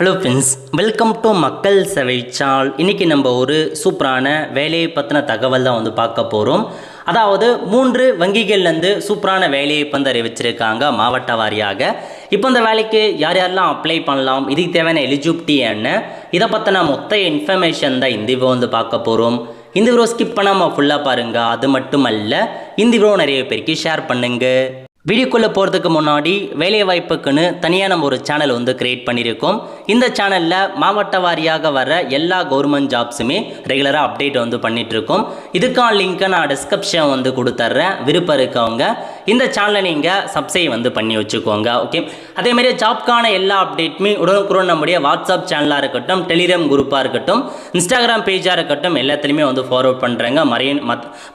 Hello friends, welcome to மக்கள் சேவை channel. இன்றைக்கி நம்ம ஒரு சூப்பரான வேலையை பற்றின தகவல் தான் பார்க்க போகிறோம். அதாவது 3 வங்கிகள்லேருந்து சூப்பரான வேலையை அறிவிச்சிருக்காங்க மாவட்ட வாரியாக. இப்போ இந்த வேலைக்கு யார் யாரெல்லாம் அப்ளை பண்ணலாம், இதுக்கு தேவையான எலிஜிபிலிட்டி என்ன, இதை பற்றின மொத்த இன்ஃபர்மேஷன் தான் இந்த வீடியோ பார்க்க போகிறோம். இந்த வீடியோ ஸ்கிப் பண்ணாமல் ஃபுல்லாக பாருங்கள். அது மட்டும் அல்ல, இந்த வீடியோ நிறைய பேருக்கு ஷேர் பண்ணுங்கள். வீடியோக்குள்ளே போகிறதுக்கு முன்னாடி வேலைவாய்ப்புக்குன்னு தனியாக நம்ம ஒரு சேனல் கிரியேட் பண்ணியிருக்கோம். இந்த சேனலில் மாவட்ட வாரியாக வர எல்லா கவர்மெண்ட் ஜாப்ஸுமே ரெகுலராக அப்டேட் பண்ணிகிட்ருக்கோம். இதுக்கான லிங்க்கை நான் டிஸ்கிரிப்ஷன் கொடுத்துட்றேன். விருப்பம் இருக்கவங்க இந்த சேனலை நீங்கள் சப்ஸ்கிரைப் பண்ணி வச்சுக்கோங்க. ஓகே, அதேமாதிரி ஜாப்க்கான எல்லா அப்டேட்டுமே உடனுக்குடன் நம்முடைய வாட்ஸ்அப் சேனலாக இருக்கட்டும், டெலிகிராம் குரூப்பாக இருக்கட்டும், இன்ஸ்டாகிராம் பேஜாக இருக்கட்டும், எல்லாத்துலேயுமே ஃபார்வர்ட் பண்ணுறேங்க.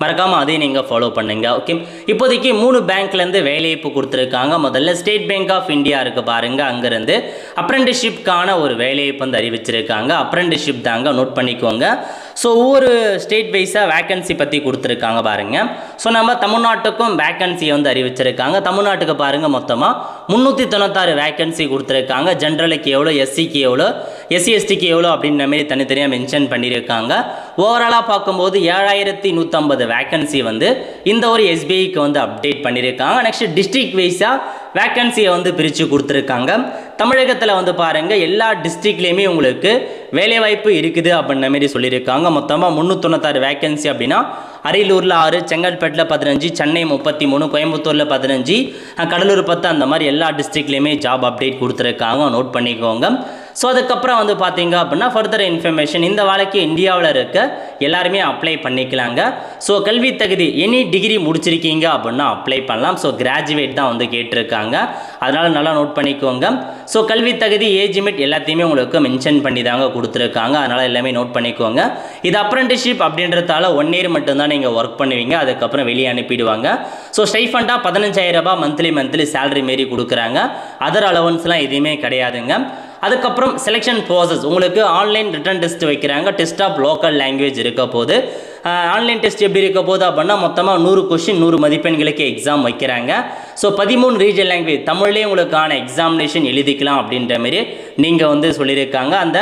மறக்காமல் அதையும் நீங்கள் ஃபாலோ பண்ணுங்கள். ஓகே, இப்போதைக்கு 3 பேங்க்லேருந்து வேலைவாய்ப்பு கொடுத்துருக்காங்க. முதல்ல ஸ்டேட் பேங்க் ஆஃப் இந்தியா இருக்கு பாருங்க, அங்கிருந்து அப்ரெண்டிஸ்ஷிப்கான ஒரு வேலைவாய்ப்பு அறிவிச்சிருக்காங்க. அப்ரெண்டிஸ்ஷிப் தாங்க, நோட் பண்ணிக்கோங்க. ஸோ ஒவ்வொரு ஸ்டேட் வைஸாக வேக்கன்சி பற்றி கொடுத்துருக்காங்க பாருங்க. ஸோ நம்ம தமிழ்நாட்டுக்கும் வேக்கன்சி அறிவிச்சிருக்காங்க. தமிழ்நாட்டுக்கு பாருங்க மொத்தமாக 396 வேக்கன்சி கொடுத்துருக்காங்க. ஜென்ரலுக்கு எவ்வளோ, எஸ்சிக்கு எவ்வளோ, எஸ்சி எஸ்டிக்கு எவ்வளோ அப்படின்ற மாதிரி தனித்தனியாக மென்ஷன் பண்ணியிருக்காங்க. ஓவராலாக பார்க்கும்போது 7150 வேக்கன்சி இந்த ஒரு எஸ்பிஐக்கு அப்டேட் பண்ணியிருக்காங்க. நெக்ஸ்ட் டிஸ்ட்ரிக்ட் வைஸாக வேக்கன்சியை பிரித்து கொடுத்துருக்காங்க. தமிழகத்தில் பாருங்கள், எல்லா டிஸ்ட்ரிக்ட்லேயுமே உங்களுக்கு வேலைவாய்ப்பு இருக்குது அப்படின்ற மாதிரி சொல்லியிருக்காங்க. மொத்தமாக 396 வேக்கன்சி அப்படின்னா அரியலூரில் 6, செங்கல்பட்டில் 15, சென்னை 33, கோயம்புத்தூரில் 15, கடலூர் 10, அந்த மாதிரி எல்லா டிஸ்ட்ரிக்ட்லேயுமே ஜாப் அப்டேட் கொடுத்துருக்காங்க. நோட் பண்ணிக்கோங்க. ஸோ அதுக்கப்புறம் பார்த்தீங்க அப்படின்னா ஃபர்தர் இன்ஃபர்மேஷன், இந்த வேலைக்கு இந்தியாவில் இருக்க எல்லாருமே அப்ளை பண்ணிக்கலாங்க. ஸோ கல்வி தகுதி எனி டிகிரி முடிச்சிருக்கீங்க அப்படின்னா அப்ளை பண்ணலாம். ஸோ கிராஜுவேட் தான் கேட்டிருக்காங்க, அதனால் நல்லா நோட் பண்ணிக்கோங்க. ஸோ கல்வி தகுதி, ஏஜ் லிமிட் எல்லாத்தையுமே உங்களுக்கு மென்ஷன் பண்ணி தாங்க கொடுத்துருக்காங்க, அதனால் எல்லாமே நோட் பண்ணிக்கோங்க. இது அப்ரெண்டிஸ்ஷிப் அப்படின்றதால 1 இயர் மட்டும்தான் நீங்கள் ஒர்க் பண்ணுவீங்க, அதுக்கப்புறம் வெளியே அனுப்பிடுவாங்க. ஸோ ஸ்டைஃபண்டாக 15,000 ரூபாய் மந்த்லி சேலரி மாரி கொடுக்குறாங்க. அதர் அலவன்ஸ்லாம் எதுவுமே கிடையாதுங்க. அதுக்கப்புறம் செலெக்ஷன் ப்ராசஸ், உங்களுக்கு ஆன்லைன் ரிட்டன் டெஸ்ட் வைக்கிறாங்க. டெஸ்ட் ஆஃப் லோக்கல் லாங்குவேஜ் இருக்க போது. ஆன்லைன் டெஸ்ட் எப்படி இருக்க போது அப்படின்னா மொத்தமாக 100 கொஷின் 100 மதிப்பெண்களுக்கு எக்ஸாம் வைக்கிறாங்க. ஸோ 13 ரீஜனல் லாங்குவேஜ் தமிழ்லேயே உங்களுக்கான எக்ஸாமினேஷன் எழுதிக்கலாம் அப்படின்ற மாரி நீங்கள் சொல்லியிருக்காங்க. அந்த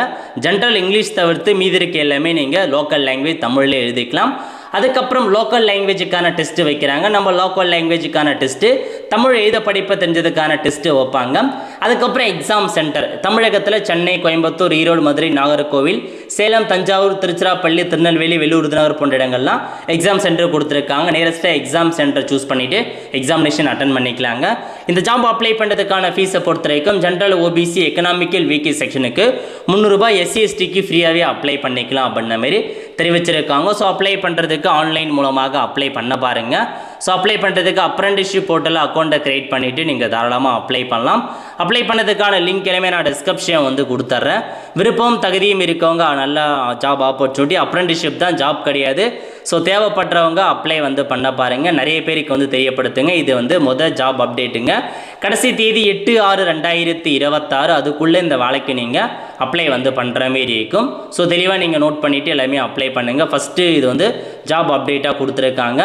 ஜென்ரல் இங்கிலீஷ் தவிர்த்து மீதி இருக்க எல்லாமே நீங்கள் லோக்கல் லாங்குவேஜ் தமிழ்லேயே எழுதிக்கலாம். அதுக்கப்புறம் லோக்கல் லாங்குவேஜுக்கான டெஸ்ட்டு வைக்கிறாங்க. நம்ம லோக்கல் லாங்குவேஜுக்கான டெஸ்ட்டு தமிழ் எழுத படிப்பை தெரிஞ்சதுக்கான டெஸ்ட்டு வைப்பாங்க. அதுக்கப்புறம் எக்ஸாம் சென்டர் தமிழகத்தில் சென்னை, கோயம்புத்தூர், ஈரோடு, மதுரை, நாகர்கோவில், சேலம், தஞ்சாவூர், திருச்சிராப்பள்ளி, திருநெல்வேலி, வேலூர், விருதுநகர் போன்ற இடங்கள்லாம் எக்ஸாம் சென்டர் கொடுத்துருக்காங்க. நியரஸ்ட்டாக எக்ஸாம் சென்டர் சூஸ் பண்ணிவிட்டு எக்ஸாமினேஷன் அட்டன் பண்ணிக்கலாங்க. இந்த ஜாப் அப்ளை பண்ணுறதுக்கான ஃபீஸை பொறுத்த வரைக்கும் ஜென்ரல், ஓபிசி, எக்கனாமிக்கல் வீக் செக்ஷனுக்கு 300 ரூபாய், எஸ்சி எஸ்டிக்கு ஃப்ரீயாகவே அப்ளை பண்ணிக்கலாம் அப்படின்ற மாதிரி தெரிவிச்சிருக்காங்க. ஸோ அப்ளை பண்ணுறதுக்கு ஆன்லைன் மூலமாக அப்ளை பண்ண பாருங்கள். ஸோ அப்ளை பண்ணுறதுக்கு அப்ரெண்டிஸ்ஷிப் போர்ட்டலில் அக்கௌண்ட்டை க்ரியேட் பண்ணிவிட்டு நீங்கள் தாராளமாக அப்ளை பண்ணலாம். அப்ளை பண்ணதுக்கான லிங்க் எல்லாமே நான் டிஸ்கிரிப்ஷன் கொடுத்துட்றேன். விருப்பம் தகுதியும் இருக்கவங்க நல்ல ஜாப் ஆப்பர்ச்சுனிட்டி. அப்ரெண்டிஸ்ஷிப் தான், ஜாப் கிடையாது. ஸோ தேவைப்படுறவங்க அப்ளை பண்ண பாருங்கள். நிறைய பேருக்கு தெரியப்படுத்துங்க. இது மொதல் ஜாப் அப்டேட்டுங்க. கடைசி தேதி 8/6/2026. அதுக்குள்ளே இந்த வேலைக்கு நீங்கள் அப்ளை பண்ணுற மாரி இருக்கும். ஸோ தெளிவாக நீங்கள் நோட் பண்ணிவிட்டு எல்லாமே அப்ளை பண்ணுங்கள். ஃபஸ்ட்டு இது ஜாப் அப்டேட்டாக கொடுத்துருக்காங்க.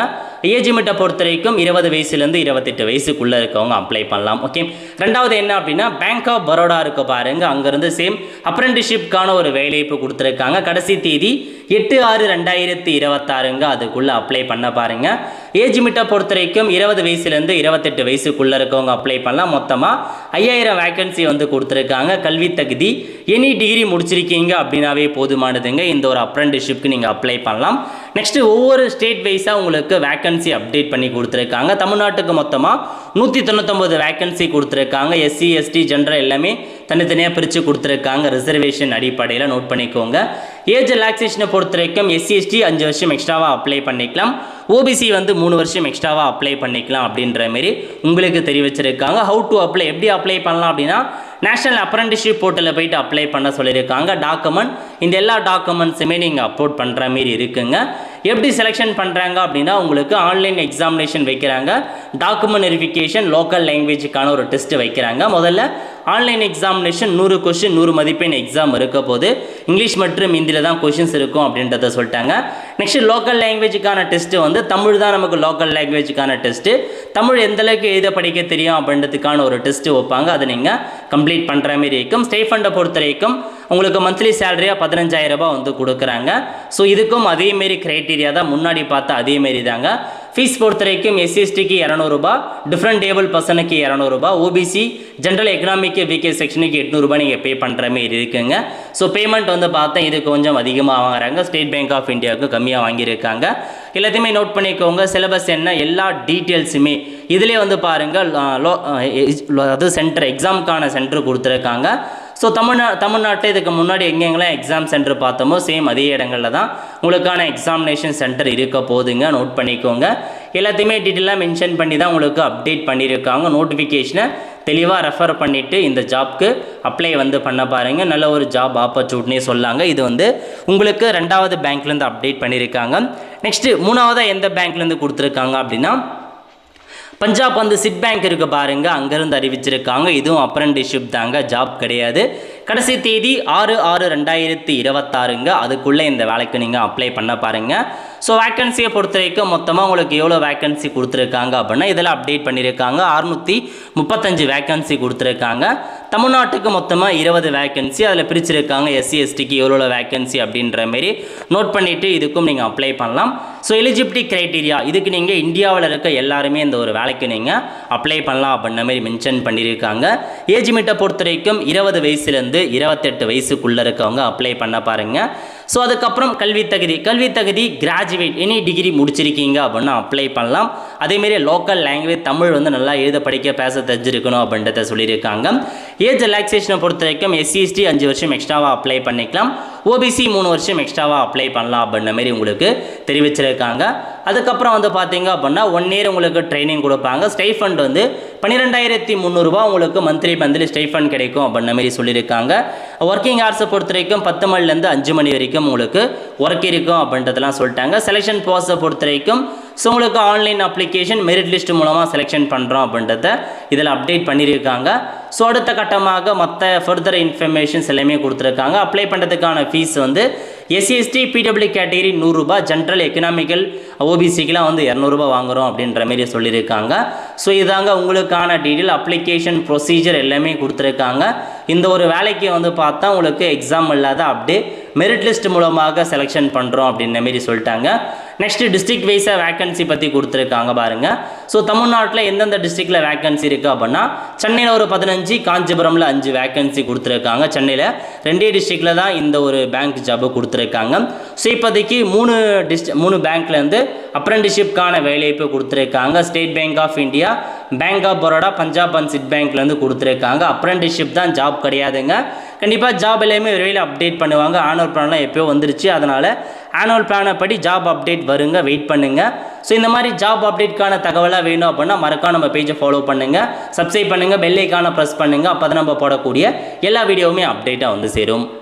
ஏஜ் லிமிட்டை பொறுத்த வரைக்கும் 20 வயசுலேருந்து 28 வயசுக்குள்ளே இருக்கவங்க அப்ளை பண்ணலாம். ஓகே, ரெண்டாவது என்ன அப்படின்னா பேங்க் ஆஃப் பரோடா இருக்க பாருங்கள், அங்கேருந்து சேம் அப்ரெண்டிஸ்ஷிப்கான ஒரு வேலைவாய்ப்பு கொடுத்துருக்காங்க. கடைசி தேதி 8/6/2026. அதுக்குள்ளே அப்ளை பண்ண பாருங்கள். ஏஜ் லிமிட்டை பொறுத்த வரைக்கும் 20 வயசுலேருந்து 28 வயசுக்குள்ளே இருக்கவங்க அப்ளை பண்ணலாம். மொத்தமாக 5000 வேக்கன்சி கொடுத்துருக்காங்க. கல்வி தகுதி எனி டிகிரி முடிச்சிருக்கீங்க அப்படின்னாவே போதுமானதுங்க. இந்த ஒரு அப்ரெண்டிஸ்ஷிப்க்கு நீங்கள் அப்ளை பண்ணலாம். நெக்ஸ்ட்டு ஒவ்வொரு ஸ்டேட் வைஸாக உங்களுக்கு வேக்கன்சி அப்டேட் பண்ணி கொடுத்துருக்காங்க. தமிழ்நாட்டுக்கு மொத்தமாக 199 வேக்கன்சி கொடுத்துருக்காங்க. எஸ்சி எஸ்டி ஜென்ரல் எல்லாமே தனித்தனியாக பிரித்து கொடுத்துருக்காங்க ரிசர்வேஷன் அடிப்படையில். நோட் பண்ணிக்கோங்க. ஏஜ் ரிலாக்ஸேஷனை பொறுத்த வரைக்கும் எஸ்சி எஸ்டி 5 வருஷம் எக்ஸ்ட்ராவாக அப்ளை பண்ணிக்கலாம். ஓபிசி 3 வருஷம் எக்ஸ்ட்ராவாக அப்ளை பண்ணிக்கலாம் அப்படின்ற மாரி உங்களுக்கு தெரிவிச்சிருக்காங்க. ஹவு டு அப்ளை, எப்படி அப்ளை பண்ணலாம் அப்படின்னா நேஷனல் அப்ரெண்டிஸ்ஷிப் போர்ட்டலில் போய்ட்டு அப்ளை பண்ண சொல்லியிருக்காங்க. டாக்குமெண்ட், இந்த எல்லா டாக்குமெண்ட்ஸுமே நீங்கள் அப்லோட் பண்ணுற மாரி இருக்குங்க. எப்படி செலெக்ஷன் பண்ணுறாங்க அப்படின்னா உங்களுக்கு ஆன்லைன் எக்ஸாமினேஷன் வைக்கிறாங்க. டாக்குமெண்ட் வெரிஃபிகேஷன், லோக்கல் லாங்குவேஜுக்கான ஒரு டெஸ்ட் வைக்கிறாங்க. முதல்ல ஆன்லைன் எக்ஸாமினேஷன் 100 கொஸ்டின் 100 மதிப்பெண் எக்ஸாம் இருக்க போது இங்கிலீஷ் மற்றும் ஹிந்தியில் தான் கொஷின்ஸ் இருக்கும் அப்படின்றத சொல்லிட்டாங்க. நெக்ஸ்ட் லோக்கல் லாங்குவேஜுக்கான டெஸ்ட் வந்து தமிழ் தான் நமக்கு லோக்கல் லாங்குவேஜுக்கான டெஸ்ட்டு. தமிழ் எந்தளவுக்கு எழுத படிக்க தெரியும் அப்படின்றதுக்கான ஒரு டெஸ்ட்டு வைப்பாங்க. அதை நீங்கள் கம்ப்ளீட் பண்ணுற மாதிரி இருக்கும். ஸ்டைஃபண்டை பொறுத்த வரைக்கும் உங்களுக்கு மந்த்லி சேலரியாக 15,000 ரூபாய் வந்து கொடுக்குறாங்க. ஸோ இதுக்கும் அதேமாரி க்ரைட்டீரியா தான் முன்னாடி பார்த்தா அதேமாரி தாங்க. ஃபீஸ் பொறுத்த வரைக்கும் SC/STக்கு 200 ரூபாய், டிஃப்ரெண்ட் டேபிள் பர்சனுக்கு 200 ரூபாய், OBC ஜென்ரல் எக்கனாமிக்கு VK செக்ஷனுக்கு 800 ரூபாய் நீங்கள் பே பண்ணுற மாதிரி இருக்குங்க. ஸோ பேமெண்ட் வந்து பார்த்தா இது கொஞ்சம் அதிகமாக வாங்குறாங்க. ஸ்டேட் பேங்க் ஆஃப் இந்தியாவுக்கு கம்மியாக வாங்கியிருக்காங்க. எல்லாத்தையுமே நோட் பண்ணிக்கோங்க. சிலபஸ் என்ன எல்லா டீட்டெயில்ஸுமே இதிலே வந்து பாருங்கள். அது சென்டர் எக்ஸாமுக்கான சென்டர் கொடுத்துருக்காங்க. ஸோ தமிழ்நாட்டில் இதுக்கு முன்னாடி எங்கெங்கெல்லாம் எக்ஸாம் சென்டர் பார்த்தோமோ சேம் அதே இடங்களில் தான் உங்களுக்கான எக்ஸாமினேஷன் சென்டர் இருக்க போதுங்க. நோட் பண்ணிக்கோங்க. எல்லாத்தையுமே டீட்டெயிலாக மென்ஷன் பண்ணி தான் உங்களுக்கு அப்டேட் பண்ணியிருக்காங்க. நோட்டிஃபிகேஷனை தெளிவாக ரெஃபர் பண்ணிவிட்டு இந்த ஜாப்க்கு அப்ளை வந்து பண்ண பாருங்கள். நல்ல ஒரு ஜாப் ஆப்பர்ச்சுனிட்டினே சொல்லாங்க. இது வந்து உங்களுக்கு 2வது பேங்க்லேருந்து அப்டேட் பண்ணியிருக்காங்க. நெக்ஸ்ட்டு 3வதாக எந்த பேங்க்லேருந்து கொடுத்துருக்காங்க அப்படின்னா பஞ்சாப் வந்து சிட் பேங்க் இருக்கு பாருங்க, அங்கேருந்து அறிவிச்சிருக்காங்க. இதுவும் அப்ரெண்டிஸ்ஷிப் தாங்க, ஜாப் கிடையாது. கடைசி தேதி 6/6/2026ங்க. அதுக்குள்ளே இந்த வேலைக்கு நீங்கள் அப்ளை பண்ண பாருங்கள். ஸோ வேக்கன்சியை பொறுத்த வரைக்கும் மொத்தமாக உங்களுக்கு எவ்வளோ வேக்கன்சி கொடுத்துருக்காங்க அப்படின்னா இதில் அப்டேட் பண்ணியிருக்காங்க. 635 வேக்கன்சி கொடுத்துருக்காங்க. தமிழ்நாட்டுக்கு மொத்தமாக 20 வேக்கன்சி அதில் பிரிச்சிருக்காங்க. SC/STக்கு எவ்வளோ வேக்கன்சி அப்படின்ற மாரி நோட் பண்ணிவிட்டு இதுக்கும் நீங்கள் அப்ளை பண்ணலாம். ஸோ எலிஜிபிலிட்டி க்ரைட்டீரியா இதுக்கு நீங்கள் இந்தியாவில் இருக்க எல்லாருமே இந்த ஒரு வேலைக்கு நீங்கள் அப்ளை பண்ணலாம் அப்படின்ற மாதிரி மென்ஷன் பண்ணியிருக்காங்க. ஏஜ் மீட்டை பொறுத்த வரைக்கும் 20 வயசுலேருந்து 28 வயசுக்குள்ளே இருக்கவங்க அப்ளை பண்ண பாருங்கள். ஸோ அதுக்கப்புறம் கல்வி தகுதி கிராஜுவேட் எனி டிகிரி முடிச்சிருக்கீங்க அப்படின்னா அப்ளை பண்ணலாம். அதேமாரி லோக்கல் லாங்குவேஜ் தமிழ் வந்து நல்லா எழுத படிக்க பேச தெரிஞ்சிருக்கணும் அப்படின்றத சொல்லியிருக்காங்க. ஏஜ் ரிலாக்ஸேஷனை பொறுத்த வரைக்கும் SC/ST 5 வருஷம் எக்ஸ்ட்ராவாக அப்ளை பண்ணிக்கலாம். OBC 3 வருஷம் எக்ஸ்ட்ராவாக அப்ளை பண்ணலாம் அப்படின்ற மாதிரி உங்களுக்கு தெரிவிச்சிருக்காங்க. அதுக்கப்புறம் வந்து பார்த்தீங்க அப்படின்னா 1 இயர் உங்களுக்கு ட்ரைனிங் கொடுப்பாங்க. ஸ்டைஃபண்ட் வந்து 12,300 ரூபாய் உங்களுக்கு மந்த்லி ஸ்டைஃபண்ட் கிடைக்கும் அப்படின்ற மாதிரி சொல்லியிருக்காங்க. ஒர்க்கிங் ஹவர்ஸை பொறுத்த வரைக்கும் 10 மணிலேருந்து 5 மணி வரைக்கும் உங்களுக்கு ஒர்க் இருக்கும் அப்படின்றதெல்லாம் சொல்லிட்டாங்க. செலெக்ஷன் ப்ராசஸை பொறுத்த வரைக்கும் ஸோ உங்களுக்கு ஆன்லைன் அப்ளிகேஷன் மெரிட் லிஸ்ட் மூலமாக செலெக்ஷன் பண்ணுறோம் அப்படின்றத இதில் அப்டேட் பண்ணியிருக்காங்க. ஸோ அடுத்த கட்டமாக மற்ற ஃபர்தர் இன்ஃபர்மேஷன்ஸ் எல்லாமே கொடுத்துருக்காங்க. அப்ளை பண்ணுறதுக்கான ஃபீஸ் வந்து SC/ST PW கேட்டகரி 100 ரூபாய், ஜென்ரல் எக்கனாமிக்கல் OBCக்கெலாம் வந்து 200 ரூபாய் வாங்குகிறோம் அப்படின்ற மாரி சொல்லியிருக்காங்க. ஸோ இதாங்க உங்களுக்கான டீட்டெயில். அப்ளிகேஷன் ப்ரொசீஜர் எல்லாமே கொடுத்துருக்காங்க. இந்த ஒரு வேலைக்கு வந்து பார்த்தா உங்களுக்கு எக்ஸாம் இல்லாத அப்படியே மெரிட் லிஸ்ட் மூலமாக செலெக்ஷன் பண்ணுறோம் அப்படின்ற மாரி சொல்லிட்டாங்க. நெக்ஸ்ட் டிஸ்ட்ரிக்ட் வைஸாக வேக்கன்சி பற்றி கொடுத்துருக்காங்க பாருங்கள். ஸோ தமிழ்நாட்டில் எந்தெந்த டிஸ்ட்ரிக்டில் வேக்கன்சி இருக்குது அப்படின்னா சென்னையில் ஒரு 15, காஞ்சிபுரமில் 5 வேக்கன்சி கொடுத்துருக்காங்க. சென்னையில் 2 டிஸ்ட்ரிக்டில் தான் இந்த ஒரு பேங்க் ஜாபு கொடுத்துருக்காங்க. ஸோ இப்போதைக்கு 3 பேங்க்லேருந்து அப்ரெண்டிஸ்ஷிப்கான வேலைவாய்ப்பு கொடுத்துருக்காங்க. State Bank of India, Bank of Baroda, Punjab and Sind பேங்க்லேருந்து கொடுத்துருக்காங்க. அப்ரெண்டிஸ்ஷிப் தான், ஜாப் கிடையாதுங்க. கண்டிப்பாக ஜாப் எல்லாமே விரைவில் அப்டேட் பண்ணுவாங்க. ஆனுவல் பிளான்லாம் எப்போயோ வந்துருச்சு, அதனால் ஆனுவல் பிளானை படி ஜாப் அப்டேட் வருங்க, வெயிட் பண்ணுங்கள். ஸோ இந்த மாதிரி ஜாப் அப்டேட்கான தகவலாக வேணும் அப்படின்னா மறக்காம நம்ம பேஜை ஃபாலோ பண்ணுங்கள், சப்ஸ்கிரைப் பண்ணுங்கள், பெல் ஐக்கானை ப்ரெஸ் பண்ணுங்கள். அப்போ தான் நம்ம போடக்கூடிய எல்லா வீடியோவுமே அப்டேட்டாக வந்து சேரும்.